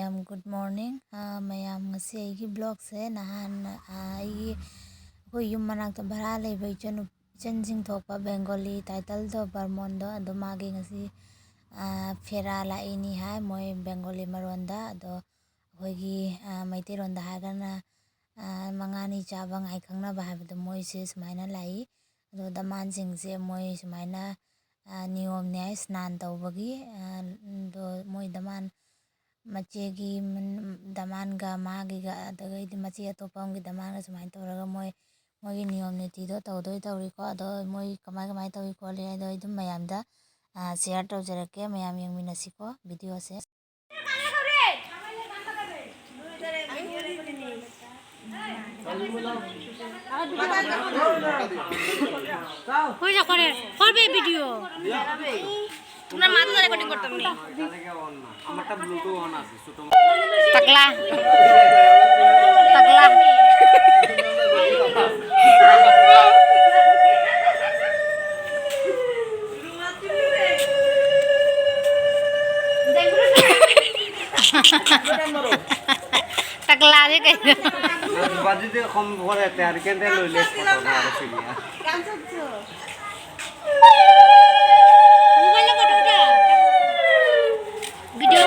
mayam good morning mayam ngasi aigi blog se nahan aigi ko yum manak bhara leibai chen jing thokpa Bengali title do barmondo ado magi ngasi fira la ini hai moi Bengali maronda ado hoigi meitei ronda hagana mangani chabang ai khngnba habdo moi se sumaina lai ado daman jing se moi sumaina niyom ne snan tawbagi do moi daman machegi damanga magiga adagaidi machi atopamgi damanga sumain tawraga moigi niyom niti do tawdoi tawriko ado moi kamai tawi kholi ado idum mayamda share tawjarake mayam yengminasiko video se কইরা করে করবে video তোমরা মাথা recording করতে নি আমারটা Bluetooth on আছে ছোট টাকলা টাকলা টাকলা রে কই বাজিতে কম করে তৈরি কেন লইলে ফটো না আর সিনিয়া কেন চলছো মোবাইলে ফটোটা ভিডিও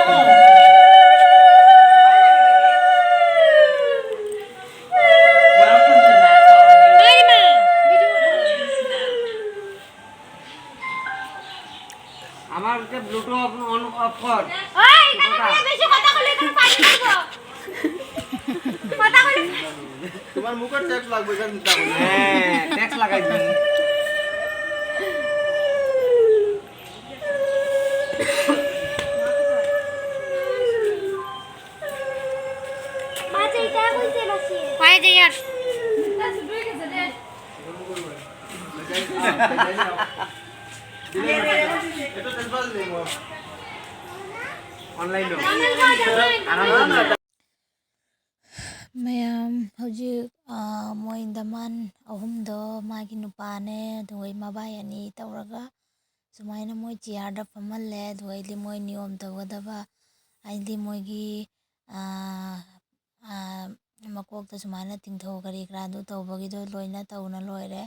আমার যে ব্লুটুথ অন অফ কর ওই বেশি কথা বলে তোর পানি দিব কথা বলে তোমার মুখে ট্যাক্স লাগবে কেন দিতা হ্যাঁ ট্যাক্স লাগাই দিই মাঝে এটা কইতে নাছি পায়ে দে यार এটা তেলবাল দেব online mayam hojik moi daman ahumdo magi nupane doi mabai ani tawraga sumaina moi chair da pamalle doi li moi niyom tawdaba aidi moigi makokta sumaina tingtho kari kradu tawbagi do loina tawna loire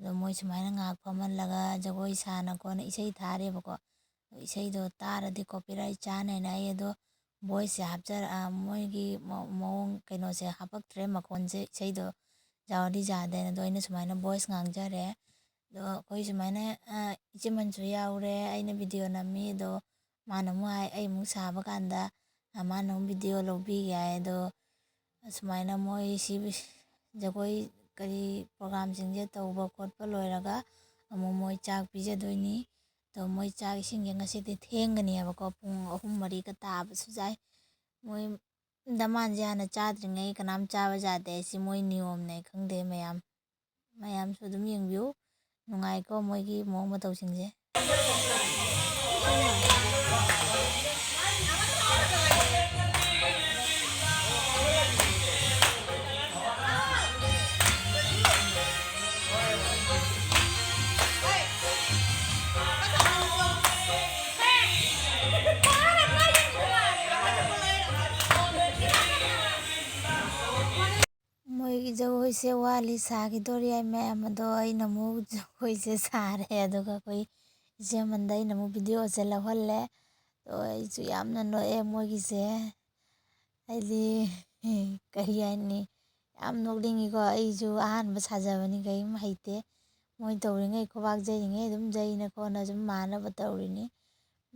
do moi sumaina ngak pamallaga jagoi sana kona isai thare bako isai do taradi copyright chane na yedo voice hapjar moigi mong kaino se hapaktre makon se isai do jawdi jade na do ina sumaina voice ngangjare do koi sumaina ichimanchu yaure aina video nami do manamu ai mu saba kanda manu video lobbi yae do sumaina moi si jagoi kari program singje tawba khotpa loiraga amu moi chak pijadoini to moi chak singye ngasidi thengani abako pung 3-4 ka tab sujai moi daman jana chadringai kanam chaba jade si moi niyom ne khangde mayam su dum yengbiu nungai ko moi gi mong ma tawsingje moigi jagoi se wali sagi dori ai mayam do ai namu jagoi se sare aduga koi je mandai namu video se lawalle to ai su yamna no e moigi se aili kari ani yam noklingi ko ai ju ahan ba sajabani kai maite moi tawringai khobak jairingai dum jaina ko na jum mana ba tawrini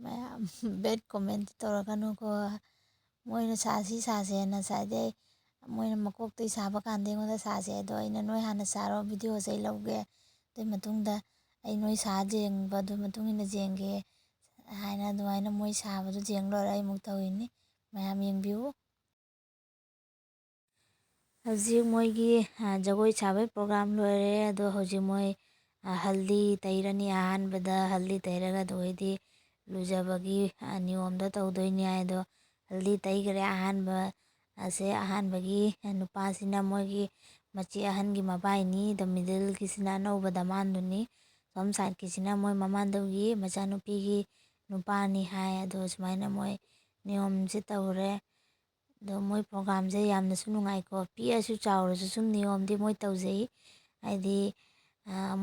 mayam bad comment tawrakanu ko moina sasi na sade moina makoktai saba kande ngoda sase do ina noi hana saro video sei lawge toi matungda ai noi sa jengba do matungina jengge haina do aina moi saba do jenglor ai muk tawini mayam yengbiu hoji moigi jagoi sabai program loire ado hoji moi haldi tairani ahan bada haldi tairaga doidi lujabagi niyom da tawdoini ai do haldi taigare ahan ba ase ahan bagi nupasina moigi machi ahangi mabaini the middle kisina no badamanuni som side kisina moi mamandagi machanupigi nupani hai ado sumaina moi niyom se tawre ꯑꯗꯣ ꯃꯣꯏ ꯄ꯭ꯔꯣꯒ꯭ꯔꯥꯝꯁꯦ ꯌꯥꯝꯅꯁꯨ ꯅꯨꯡꯉꯥꯏꯀꯣ, ꯄꯤꯛꯑꯁꯨ ꯆꯥꯎꯔꯁꯨ ꯁꯨꯝ ꯅꯤꯌꯣꯝꯗꯤ ꯃꯣꯏ ꯇꯧꯖꯩ, ꯍꯥꯏꯗꯤ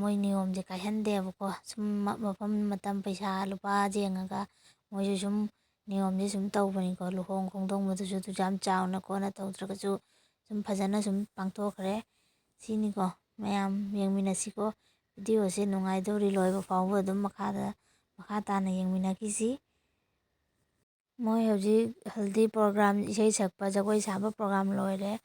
ꯃꯣꯏ ꯅꯤꯌꯣꯝꯁꯦ ꯀꯥꯏꯍꯟꯗꯦꯕꯀꯣ, ꯁꯨꯝ ꯃꯐꯝ ꯃꯇꯝ ꯄꯩꯁꯥ ꯂꯨꯄꯥ ꯌꯦꯡꯉꯒ ꯃꯣꯏꯁꯨ ꯁꯨꯝ ꯅꯤꯌꯣꯝꯁꯦ ꯁꯨꯝ ꯇꯧꯕꯅꯤꯀꯣ, ꯂꯨꯍꯣꯡ ꯈꯣꯡꯗꯣꯡꯕꯗꯨꯁꯨ ꯑꯗꯨ ꯌꯥꯝ ꯆꯥꯎꯅ ꯈꯣꯠꯅ ꯇꯧꯗ꯭ꯔꯒꯁꯨ ꯁꯨꯝ ꯐꯖꯅ ꯁꯨꯝ ꯄꯥꯡꯊꯣꯛꯈ꯭ꯔꯦ ꯁꯤꯅꯤꯀꯣ, ꯃꯌꯥꯝ ꯌꯦꯡꯃꯤꯟꯅꯁꯤꯀꯣ, ꯚꯤꯗꯤꯑꯣꯁꯦ ꯅꯨꯡꯉꯥꯏꯗꯧꯔꯤ ꯂꯣꯏꯕ ꯐꯥꯎꯕ ꯑꯗꯨꯝ ꯃꯈꯥ ꯇꯥꯅ ꯌꯦꯡꯃꯤꯟꯅꯈꯤꯁꯤ꯫ ꯃꯣꯏ ꯍꯧꯖꯤꯛ ꯍꯜꯗꯤ ꯄ꯭ꯔꯣꯒ꯭ꯔꯥꯝ, ꯏꯁꯩ ꯁꯛꯄ ꯖꯒꯣꯏ ꯁꯥꯕ ꯄ꯭ꯔꯣꯒ꯭ꯔꯥꯝ ꯂꯣꯏꯔꯦ,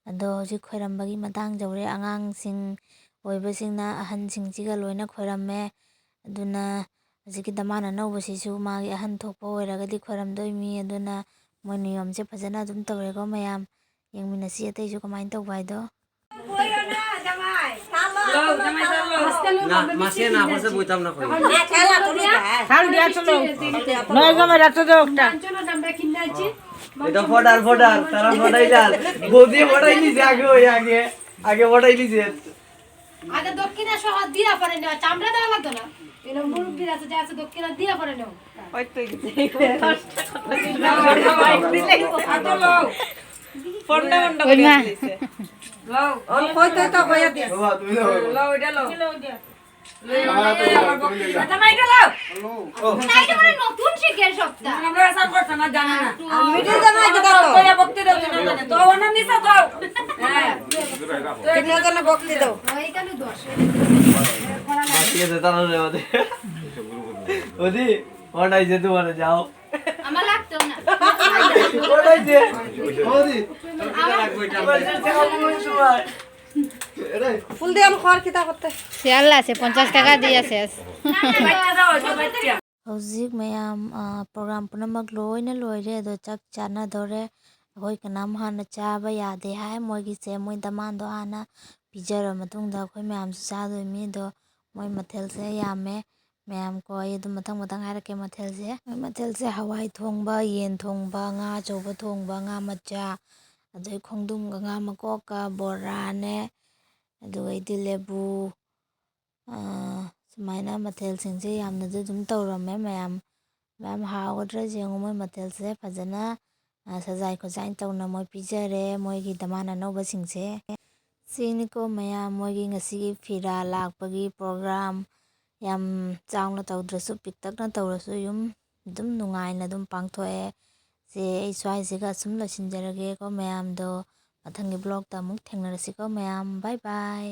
ꯑꯗꯣ ꯍꯧꯖꯤꯛ ꯈꯣꯏꯔꯝꯕꯒꯤ ꯃꯇꯥꯡ ꯌꯧꯔꯦ, ꯑꯉꯥꯡꯁꯤꯡ ꯑꯣꯏꯕꯁꯤꯡꯅ ꯑꯍꯟꯁꯤꯡꯁꯤꯒ ꯂꯣꯏꯅ ꯈꯣꯏꯔꯝꯃꯦ, ꯑꯗꯨꯅ ꯍꯧꯖꯤꯛꯀꯤ ꯗꯃꯥꯟ ꯑꯅꯧꯕꯁꯤꯁꯨ ꯃꯥꯒꯤ ꯑꯍꯟ ꯊꯣꯛꯄ ꯑꯣꯏꯔꯒꯗꯤ ꯈꯣꯏꯔꯝꯗꯣꯏꯃꯤ, ꯑꯗꯨꯅ ꯃꯣꯏ ꯅꯤꯌꯣꯝꯁꯦ ꯐꯖꯅ ꯑꯗꯨꯝ ꯇꯧꯔꯦꯀꯣ, ꯃꯌꯥꯝ ꯌꯦꯡꯃꯤꯟꯅꯁꯤ ꯑꯇꯩꯁꯨ ꯀꯃꯥꯏꯅ ꯇꯧꯕ ꯍꯥꯏꯗꯣ꯫ এটা ফটার তারা ফটাই যান বৌদি ফটাই নিছে আগে ফটাই নিছে আগে দক্ষিণা শহর দিয়া পরে নেওয়া, চামড়া দেওয়া লাগতো না, এরকম মুরব্বীর আছে যে আছে দক্ষিণা দিয়া পরে নেওয়া। ওই তো ফন্ডা ফন্ডা করে দিছে লও ওর কই তো কইয়া দিস বাবা তুমি লও এটা লও নতুন শিখের সপ্তাহ আমরা আসার করছ না জানা না মিডিল জানা এটা তো কইয়া বক্তি দাও না তো ওনা নিসা দাও হ্যাঁ কিনা জানা বক্তি দাও এইখানে দোষ মাটিয়ে দেতা না রে ওদি ওদি ওটাই যে তোমারে যাও আমার লাগতো না ওটাই যে ওদি ফুল দিয়ে আমি খাওয়ার কিতা করতে শেয়ার আছে 50 টাকা দিয়ে শেষ। ꯍꯧꯖꯤꯛ ꯃꯌꯥꯝ ꯄ꯭ꯔꯣꯒ꯭ꯔꯥꯝ ꯄꯨꯝꯅꯃꯛ ꯂꯣꯏꯅ ꯂꯣꯏꯔꯦ, ꯑꯗꯣ ꯆꯥꯛ ꯆꯥꯅꯗꯧꯔꯦ, ꯑꯩꯈꯣꯏ ꯀꯅꯥꯝ ꯍꯥꯟꯅ ꯆꯥꯕ ꯌꯥꯗꯦ ꯍꯥꯏ, ꯃꯣꯏꯒꯤꯁꯦ ꯃꯣꯏ ꯗꯃꯥꯟꯗꯣ ꯍꯥꯟꯅ ꯄꯤꯖꯔ ꯃꯇꯨꯡꯗ ꯑꯩꯈꯣꯏ ꯃꯌꯥꯝꯁꯨ ꯆꯥꯗꯣꯏꯅꯤ, ꯑꯗꯣ ꯃꯣꯏ ꯃꯊꯦꯜꯁꯦ ꯌꯥꯝꯃꯦ ꯃꯌꯥꯝ ꯀꯣ, ꯑꯩ ꯑꯗꯨꯝ ꯃꯊꯪ ꯍꯥꯏꯔꯛꯀꯦ ꯃꯊꯦꯜꯁꯦ꯫ ꯃꯣꯏ ꯃꯊꯦꯜꯁꯦ ꯍꯋꯥꯏ ꯊꯣꯡꯕ, ꯌꯦꯟ ꯊꯣꯡꯕ, ꯉꯥ ꯑꯆꯧꯕ ꯊꯣꯡꯕ, ꯉꯥ ꯃꯆꯥ, ꯑꯗꯩ ꯈꯣꯡꯗꯨꯝꯒ ꯉꯥ ꯃꯀꯣꯛꯀ, ꯕꯣꯔꯥꯅꯦ, ꯑꯗꯨꯒꯩꯗꯤ ꯂꯦꯕꯨ, ꯁꯨꯃꯥꯏꯅ ꯃꯊꯦꯜꯁꯤꯡꯁꯦ ꯌꯥꯝꯅꯁꯨ ꯑꯗꯨꯝ ꯇꯧꯔꯝꯃꯦ, ꯃꯌꯥꯝ ꯍꯥꯎꯒꯗ꯭ꯔꯥ ꯌꯦꯡꯉꯨ, ꯃꯣꯏ ꯃꯊꯦꯜꯁꯦ ꯐꯖꯅ ꯁꯖꯥꯏ ꯈꯣꯠꯆꯥꯏ ꯇꯧꯅ ꯃꯣꯏ ꯄꯤꯖꯔꯦ, ꯃꯣꯏꯒꯤ ꯗꯃꯥꯟ ꯑꯅꯧꯕꯁꯤꯡꯁꯦ ꯁꯤꯅꯤꯀꯣ ꯃꯌꯥꯝ ꯃꯣꯏꯒꯤ ꯉꯁꯤꯒꯤ ꯐꯤꯔꯥ ꯂꯥꯛꯄꯒꯤ ꯄ꯭ꯔꯣꯒ꯭ꯔꯥꯝ, ꯌꯥꯝ ꯆꯥꯎꯅ ꯇꯧꯗ꯭ꯔꯁꯨ ꯄꯤꯛꯇꯛꯅ ꯇꯧꯔꯁꯨ ꯑꯗꯨꯝ ꯅꯨꯡꯉꯥꯏꯅ ꯑꯗꯨꯝ ꯄꯥꯡꯊꯣꯛꯑꯦ, ꯁꯦ ꯑꯩ ꯁ꯭ꯋꯥꯏꯁꯤꯒ ꯁꯨꯝ ꯂꯣꯏꯁꯤꯟꯖꯔꯒꯦꯀꯣ ꯃꯌꯥꯝꯗꯣ, ꯃꯊꯪꯒꯤ ꯕ꯭ꯂꯣꯛꯇ ꯑꯃꯨꯛ ꯊꯦꯡꯅꯔꯁꯤꯀꯣ ꯃꯌꯥꯝ, ꯕꯥꯏ ꯕꯥꯏ꯫